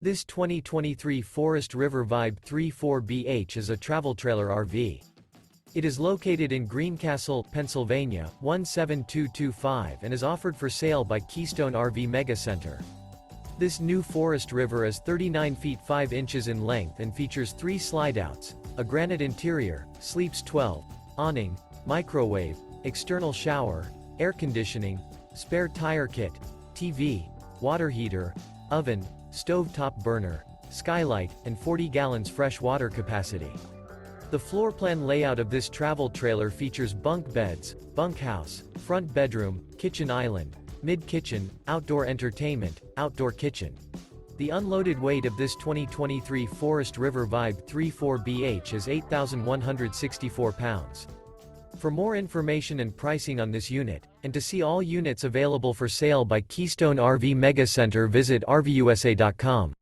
This 2023 Forest River Vibe 34BH is a travel trailer RV. It is located in Greencastle, Pennsylvania, 17225 and is offered for sale by Keystone RV MEGA Center. This new Forest River is 39 feet 5 inches in length and features 3 slideouts, a granite interior, sleeps 12, awning, microwave, external shower, air conditioning, spare tire kit, TV, water heater, oven, stove-top burner, skylight, and 40 gallons fresh water capacity. The floor plan layout of this travel trailer features bunk beds, bunkhouse, front bedroom, kitchen island, mid-kitchen, outdoor entertainment, outdoor kitchen. The unloaded weight of this 2023 Forest River Vibe 34BH is 8,164 pounds. For more information and pricing on this unit, and to see all units available for sale by Keystone RV MEGA Center, visit RVUSA.com.